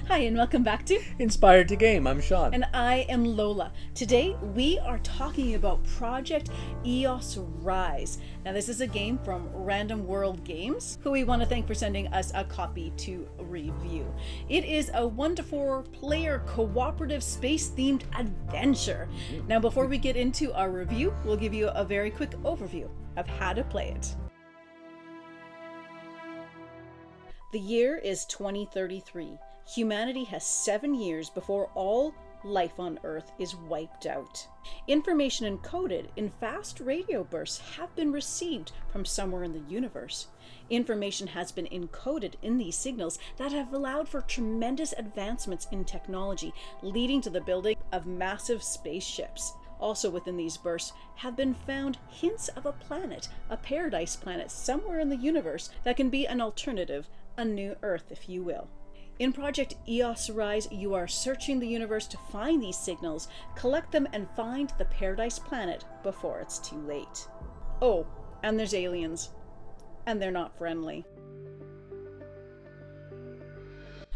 Hi and welcome back to Inspired to Game. I'm Sean. And I am Lola. Today we are talking about Project EOS Rise. Now this is a game from Random World Games, who we want to thank for sending us a copy to review. It is a 1-to-4 player cooperative space-themed adventure. Now before we get into our review, we'll give you a very quick overview of how to play it. The year is 2033. Humanity has 7 years before all life on Earth is wiped out. Information encoded in fast radio bursts have been received from somewhere in the universe. Information has been encoded in these signals that have allowed for tremendous advancements in technology, leading to the building of massive spaceships. Also within these bursts have been found hints of a planet, a paradise planet somewhere in the universe that can be an alternative, a new Earth if you will. In Project EOS Rise, you are searching the universe to find these signals, collect them, and find the Paradise Planet before it's too late. Oh, and there's aliens. And they're not friendly.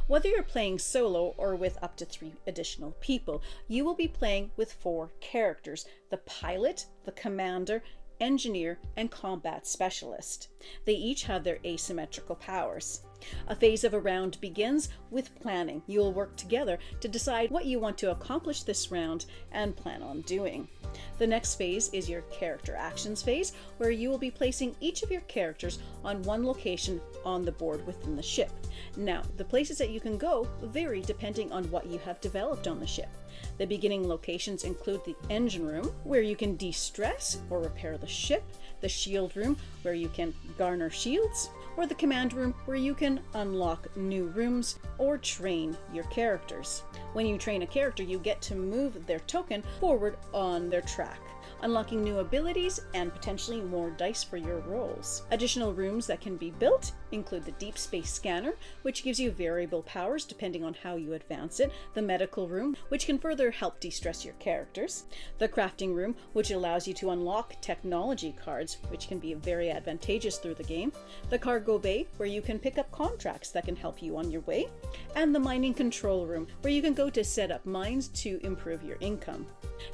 Whether you're playing solo or with up to 3 additional people, you will be playing with 4 characters: the pilot, the commander, engineer, and combat specialist. They each have their asymmetrical powers. A phase of a round begins with planning. You will work together to decide what you want to accomplish this round and plan on doing. The next phase is your character actions phase, where you will be placing each of your characters on one location on the board within the ship. Now, the places that you can go vary depending on what you have developed on the ship. The beginning locations include the engine room, where you can de-stress or repair the ship, the shield room, where you can garner shields, or the command room, where you can unlock new rooms or train your characters. When you train a character, you get to move their token forward on their track, unlocking new abilities and potentially more dice for your rolls. Additional rooms that can be built include the deep space scanner, which gives you variable powers depending on how you advance it, the medical room, which can further help de-stress your characters, the crafting room, which allows you to unlock technology cards, which can be very advantageous through the game, the cargo bay, where you can pick up contracts that can help you on your way, and the mining control room, where you can go to set up mines to improve your income.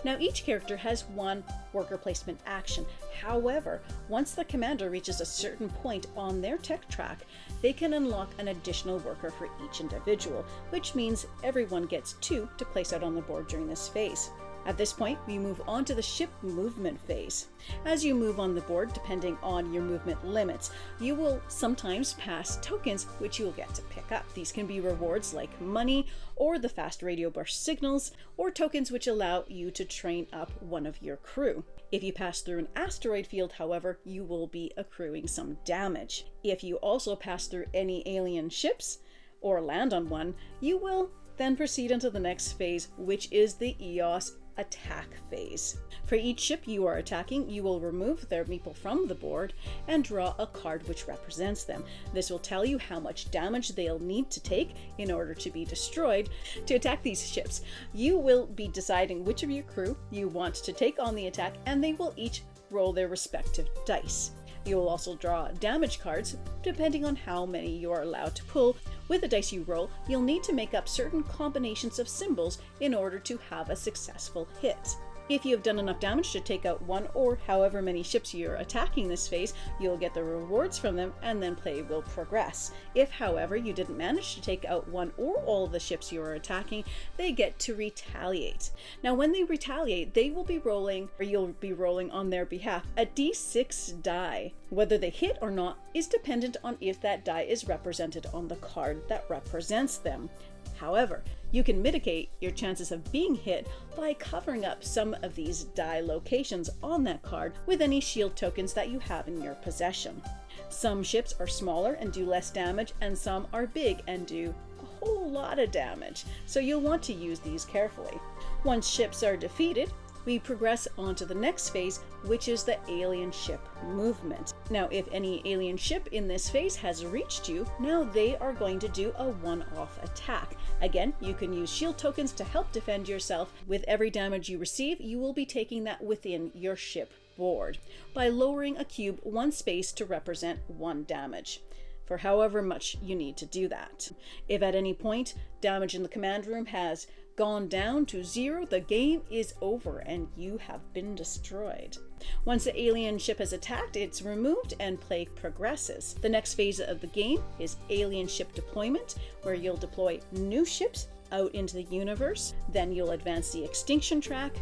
Now each character has one worker placement action. However, once the commander reaches a certain point on their tech track, they can unlock an additional worker for each individual, which means everyone gets 2 to place out on the board during this phase. At this point, we move on to the ship movement phase. As you move on the board, depending on your movement limits, you will sometimes pass tokens which you will get to pick up. These can be rewards like money, or the fast radio burst signals, or tokens which allow you to train up one of your crew. If you pass through an asteroid field, however, you will be accruing some damage. If you also pass through any alien ships, or land on one, you will then proceed into the next phase, which is the EOS attack phase. For each ship you are attacking, you will remove their meeple from the board and draw a card which represents them. This will tell you how much damage they'll need to take in order to be destroyed to attack these ships. You will be deciding which of your crew you want to take on the attack, and they will each roll their respective dice. You will also draw damage cards depending on how many you are allowed to pull. With the dice you roll, you'll need to make up certain combinations of symbols in order to have a successful hit. If you have done enough damage to take out 1 or however many ships you're attacking this phase, you'll get the rewards from them, and then play will progress. If, however, you didn't manage to take out 1 or all of the ships you are attacking, they get to retaliate. Now when they retaliate, they will be rolling, or you'll be rolling on their behalf, a d6 die. Whether they hit or not is dependent on if that die is represented on the card that represents them. However, you can mitigate your chances of being hit by covering up some of these die locations on that card with any shield tokens that you have in your possession. Some ships are smaller and do less damage, and some are big and do a whole lot of damage, so you'll want to use these carefully. Once ships are defeated, we progress on to the next phase, which is the alien ship movement. Now, if any alien ship in this phase has reached you, now they are going to do a one-off attack. Again, you can use shield tokens to help defend yourself. With every damage you receive, you will be taking that within your ship board by lowering a cube 1 space to represent 1 damage. for however much you need to do that. If at any point damage in the command room has gone down to 0, the game is over and you have been destroyed. Once the alien ship is attacked, it's removed and play progresses. The next phase of the game is alien ship deployment, where you'll deploy new ships out into the universe. Then you'll advance the extinction track,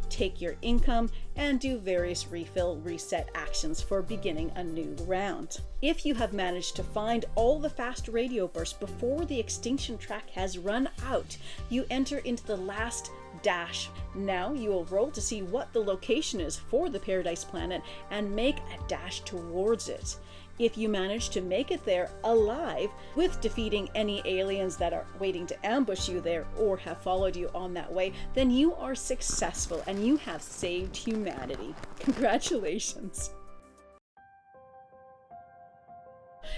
take your income, and do various refill reset actions for beginning a new round. If you have managed to find all the fast radio bursts before the extinction track has run out, you enter into the last dash. Now you will roll to see what the location is for the Paradise Planet and make a dash towards it. If you manage to make it there alive with defeating any aliens that are waiting to ambush you there or have followed you on that way, then you are successful and you have saved humanity. Congratulations.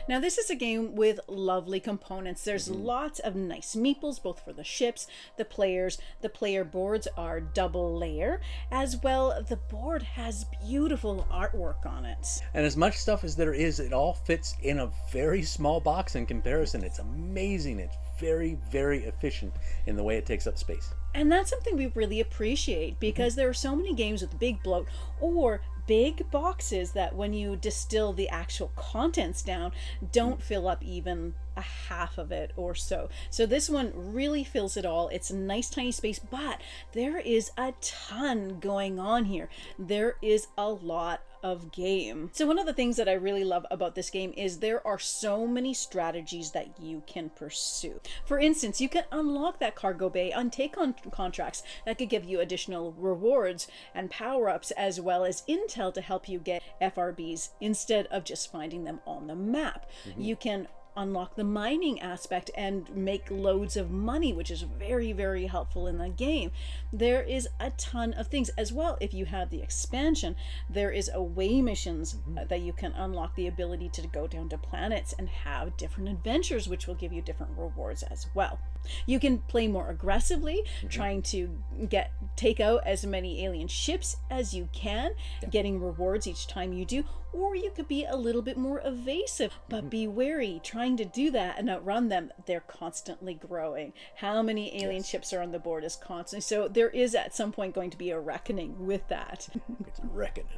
Now this is a game with lovely components. There's lots of nice meeples, both for the ships, the players. The player boards are double layer. As well, the board has beautiful artwork on it. And as much stuff as there is, it all fits in a very small box in comparison. It's amazing. It's very, very efficient in the way it takes up space. And that's something we really appreciate, because there are so many games with big bloat or big boxes that when you distill the actual contents down, don't fill up even a half of it or so. So this one really fills it all. It's a nice tiny space, but there is a ton going on here. There is a lot of game. So one of the things that I really love about this game is there are so many strategies that you can pursue. For instance, you can unlock that cargo bay and take on contracts that could give you additional rewards and power-ups, as well as intel to help you get FRBs instead of just finding them on the map. You can unlock the mining aspect and make loads of money, which is very, very helpful in the game. There is a ton of things as well. If you have the expansion, there is away missions that you can unlock, the ability to go down to planets and have different adventures, which will give you different rewards as well. You can play more aggressively, trying to take out as many alien ships as you can, getting rewards each time you do. Or you could be a little bit more evasive, but be wary. Trying to do that and outrun them, they're constantly growing. How many alien ships are on the board is constantly. So there is at some point going to be a reckoning with that. It's a reckoning.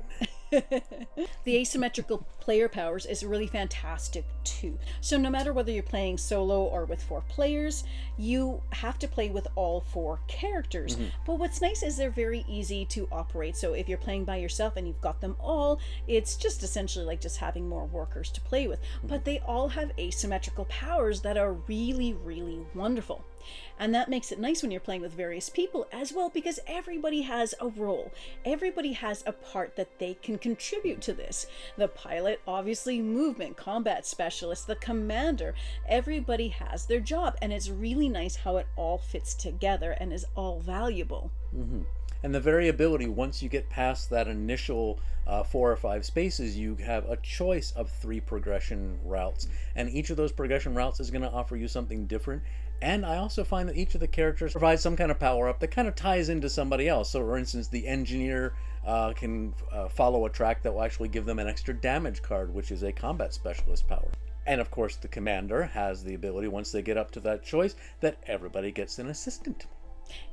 The asymmetrical player powers is really fantastic too. So no matter whether you're playing solo or with 4 players, you have to play with all 4 characters. But what's nice is they're very easy to operate. So if you're playing by yourself and you've got them all, it's just essentially like just having more workers to play with. But they all have asymmetrical powers that are really, really wonderful. And that makes it nice when you're playing with various people as well, because everybody has a role. Everybody has a part that they can contribute to this. The pilot, obviously, movement, combat specialist, the commander, everybody has their job, and it's really nice how it all fits together and is all valuable. And the variability, once you get past that initial 4 or 5 spaces, you have a choice of 3 progression routes, and each of those progression routes is going to offer you something different. And I also find that each of the characters provides some kind of power-up that kind of ties into somebody else. So for instance, the engineer can follow a track that will actually give them an extra damage card, which is a combat specialist power. And of course, the commander has the ability, once they get up to that choice, that everybody gets an assistant.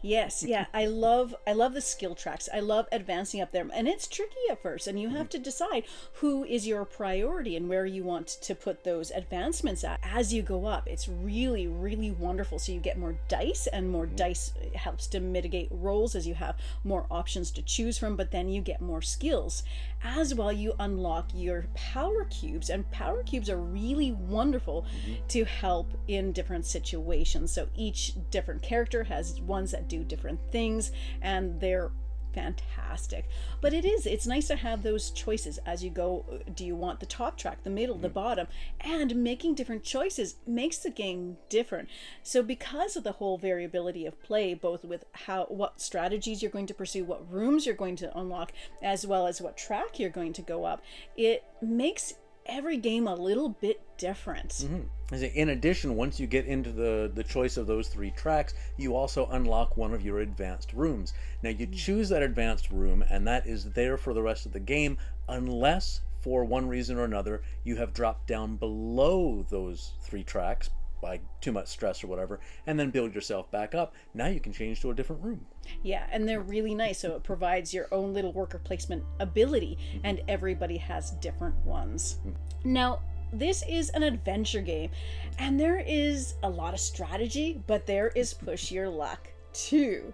Yes, yeah, I love the skill tracks. I love advancing up there, and it's tricky at first, and you have to decide who is your priority and where you want to put those advancements at as you go up. It's really, really wonderful. So you get more dice, and more dice helps to mitigate rolls as you have more options to choose from, but then you get more skills. As well, you unlock your power cubes, and power cubes are really wonderful to help in different situations. So each different character has ones that do different things, and they're fantastic. But it's nice to have those choices as you go. Do you want the top track, the middle, the bottom? And making different choices makes the game different. So because of the whole variability of play, both with what strategies you're going to pursue, what rooms you're going to unlock, as well as what track you're going to go up, it makes every game a little bit different. In addition, once you get into the choice of those 3 tracks, you also unlock one of your advanced rooms. Now you choose that advanced room, and that is there for the rest of the game, unless for one reason or another, you have dropped down below those 3 tracks by too much stress or whatever, and then build yourself back up, now you can change to a different room. Yeah, and they're really nice. So it provides your own little worker placement ability, and everybody has different ones. Now, this is an adventure game, and there is a lot of strategy, but there is push your luck too.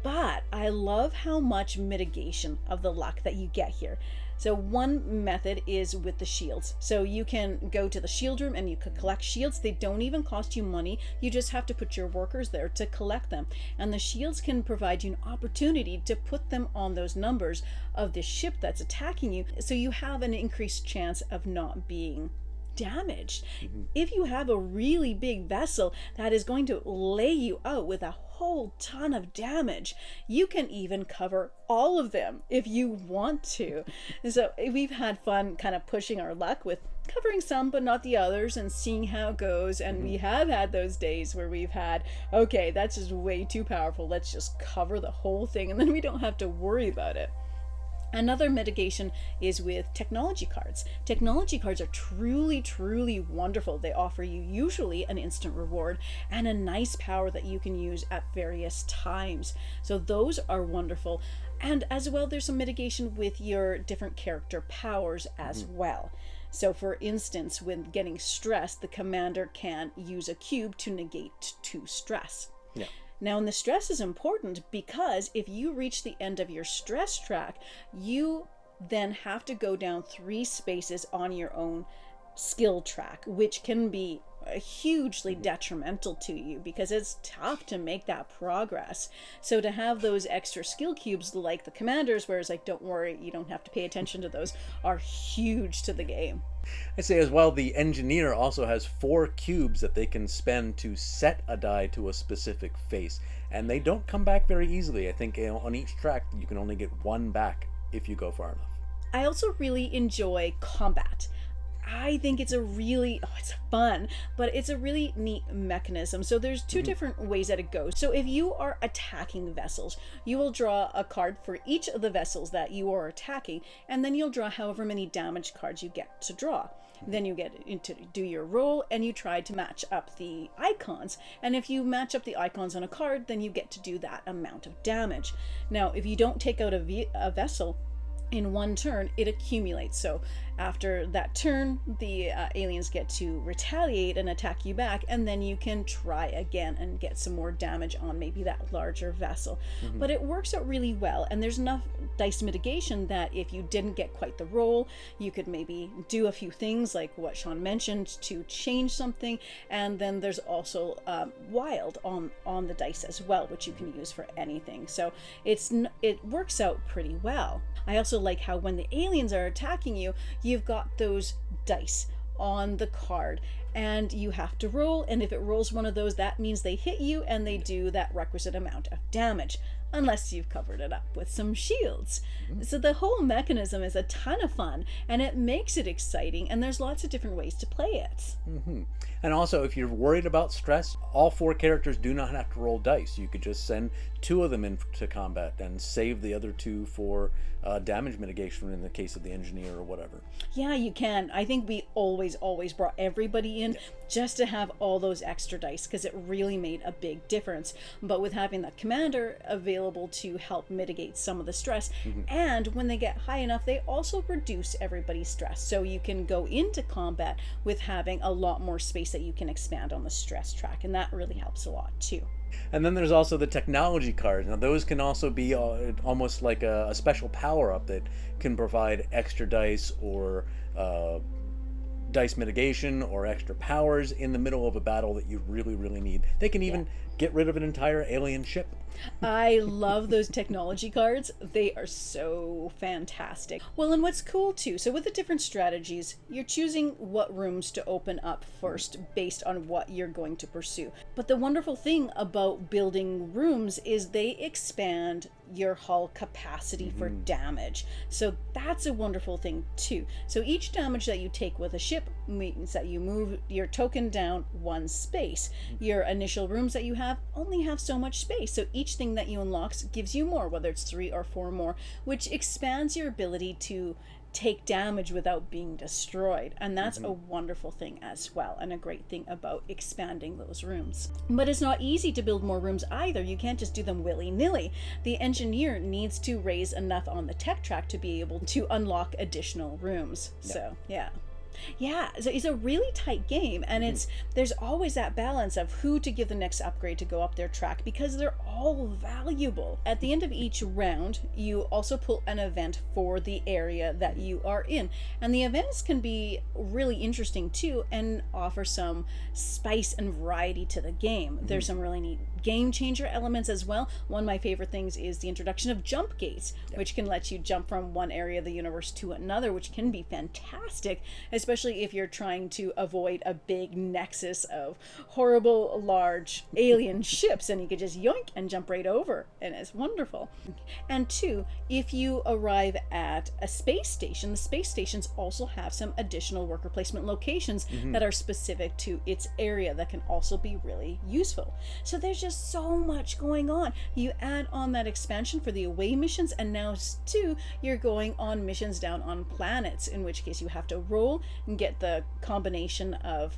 But I love how much mitigation of the luck that you get here. So one method is with the shields. So you can go to the shield room and you can collect shields. They don't even cost you money. You just have to put your workers there to collect them. And the shields can provide you an opportunity to put them on those numbers of the ship that's attacking you. So you have an increased chance of not being damaged. If you have a really big vessel that is going to lay you out with a whole ton of damage, you can even cover all of them if you want to. So we've had fun kind of pushing our luck with covering some but not the others and seeing how it goes. And we have had those days where we've had, okay, that's just way too powerful, let's just cover the whole thing, and then we don't have to worry about it. Another mitigation is with technology cards. Technology cards are truly, truly wonderful. They offer you usually an instant reward and a nice power that you can use at various times. So those are wonderful. And as well, there's some mitigation with your different character powers as well. So for instance, when getting stressed, the commander can use a cube to negate 2 stress. Yeah. Now, and the stress is important because if you reach the end of your stress track, you then have to go down 3 spaces on your own skill track, which can be hugely detrimental to you because it's tough to make that progress. So to have those extra skill cubes like the commanders, where it's like, don't worry, you don't have to pay attention to those, are huge to the game. I'd say as well, the engineer also has 4 cubes that they can spend to set a die to a specific face, and they don't come back very easily. I think on each track you can only get 1 back if you go far enough. I also really enjoy combat. I think it's it's fun, but it's a really neat mechanism. So there's 2 different ways that it goes. So if you are attacking vessels, you will draw a card for each of the vessels that you are attacking, and then you'll draw however many damage cards you get to draw. Then you get into do your roll and you try to match up the icons. And if you match up the icons on a card, then you get to do that amount of damage. Now, if you don't take out a vessel in one turn, it accumulates. So after that turn, the aliens get to retaliate and attack you back, and then you can try again and get some more damage on maybe that larger vessel. But it works out really well, and there's enough dice mitigation that if you didn't get quite the roll, you could maybe do a few things like what Sean mentioned to change something. And then there's also wild on the dice as well, which you can use for anything. So it works out pretty well. I also like how when the aliens are attacking you, you've got those dice on the card and you have to roll, and if it rolls one of those, that means they hit you and they do that requisite amount of damage, unless you've covered it up with some shields. So the whole mechanism is a ton of fun, and it makes it exciting, and there's lots of different ways to play it. And also, if you're worried about stress, all 4 characters do not have to roll dice. You could just send 2 of them into combat and save the other 2 for damage mitigation in the case of the engineer or whatever. Yeah, you can. I think we always brought everybody in just to have all those extra dice, because it really made a big difference. But with having the commander available to help mitigate some of the stress, and when they get high enough, they also reduce everybody's stress. So you can go into combat with having a lot more space that you can expand on the stress track, and that really helps a lot too. And then there's also the technology cards. Now those can also be almost like a special power-up that can provide extra dice or dice mitigation or extra powers in the middle of a battle that you really, really need. They can even get rid of an entire alien ship. I love those technology cards. They are so fantastic. Well, and what's cool too, so with the different strategies, you're choosing what rooms to open up first based on what you're going to pursue. But the wonderful thing about building rooms is they expand your hull capacity for damage. So that's a wonderful thing too. So each damage that you take with a ship means that you move your token down 1 space. Your initial rooms that you have only have so much space. So each thing that you unlock gives you more, whether it's 3 or 4 more, which expands your ability to take damage without being destroyed. And that's a wonderful thing as well, and a great thing about expanding those rooms. But it's not easy to build more rooms either. You can't just do them willy-nilly. The engineer needs to raise enough on the tech track to be able to unlock additional rooms. So yeah, so it's a really tight game, and there's always that balance of who to give the next upgrade to go up their track, because they're all valuable. At the end of each round, you also pull an event for the area that you are in, and the events can be really interesting too and offer some spice and variety to the game. There's some really neat game changer elements as well. One of my favorite things is the introduction of jump gates, which can let you jump from one area of the universe to another, which can be fantastic, especially if you're trying to avoid a big nexus of horrible large alien ships, and you could just yoink and jump right over, and it's wonderful. And two, if you arrive at a space station, the space stations also have some additional worker placement locations that are specific to its area that can also be really useful. So there's just so much going on. You add on that expansion for the away missions, and now too you're going on missions down on planets, in which case you have to roll and get the combination of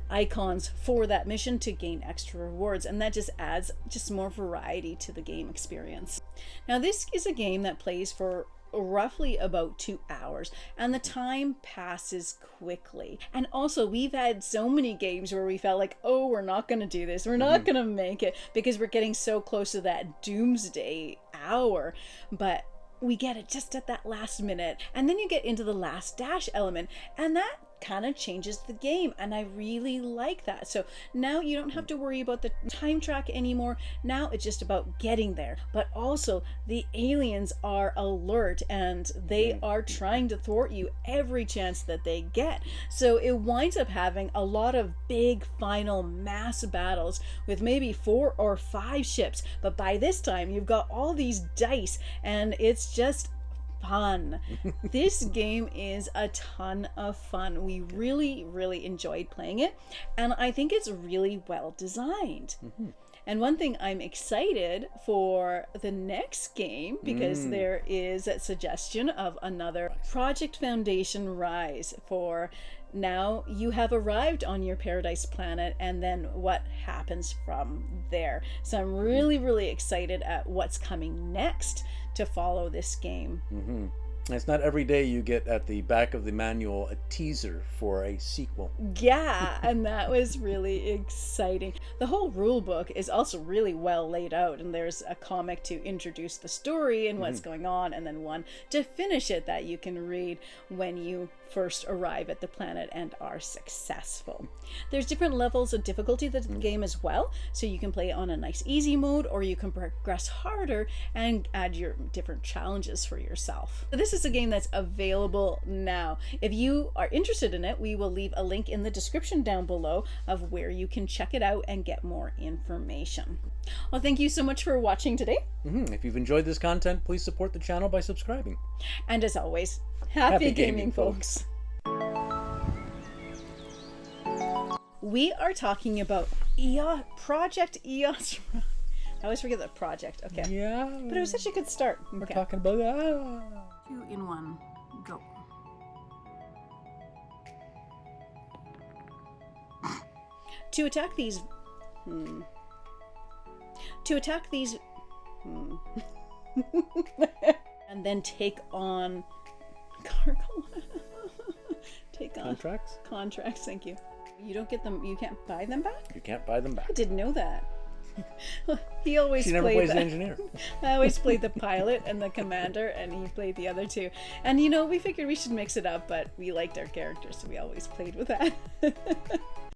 icons for that mission to gain extra rewards, and that just adds just more variety to the game experience. Now this is a game that plays for roughly about 2 hours, and the time passes quickly. And also, we've had so many games where we felt like, oh, we're not going to do this, we're not going to make it, because we're getting so close to that doomsday hour, but we get it just at that last minute, and then you get into the last dash element, and that kind of changes the game, and I really like that. So now you don't have to worry about the time track anymore. Now it's just about getting there. But also the aliens are alert, and they are trying to thwart you every chance that they get. So it winds up having a lot of big final mass battles with maybe 4 or 5 ships, but by this time you've got all these dice, and it's just fun. This game is a ton of fun. We really enjoyed playing it, and I think it's really well designed. And one thing, I'm excited for the next game, because there is a suggestion of another Project Foundation Rise for now you have arrived on your paradise planet, and then what happens from there. So I'm really excited at what's coming next to follow this game. It's not every day you get at the back of the manual a teaser for a sequel. Yeah, and that was really exciting. The whole rule book is also really well laid out, and there's a comic to introduce the story and what's going on, and then one to finish it that you can read when you first arrive at the planet and are successful. There's different levels of difficulty to the game as well, so you can play on a nice easy mode, or you can progress harder and add your different challenges for yourself. This is a game that's available now. If you are interested in it, we will leave a link in the description down below of where you can check it out and get more information. Well, thank you so much for watching today. If you've enjoyed this content, please support the channel by subscribing. And as always, happy gaming, folks. We are talking about Project EOS. I always forget the project. Okay. Yeah. But it was such a good start. We're talking about 2 in 1. Go. To attack these... To attack these... and then take on... take on... Contracts, thank you. You don't get them... You can't buy them back? You can't buy them back. I didn't know that. He always She never played plays the the engineer. I always played the pilot and the commander, and he played the other two. And you know, we figured we should mix it up, but we liked our characters, so we always played with that.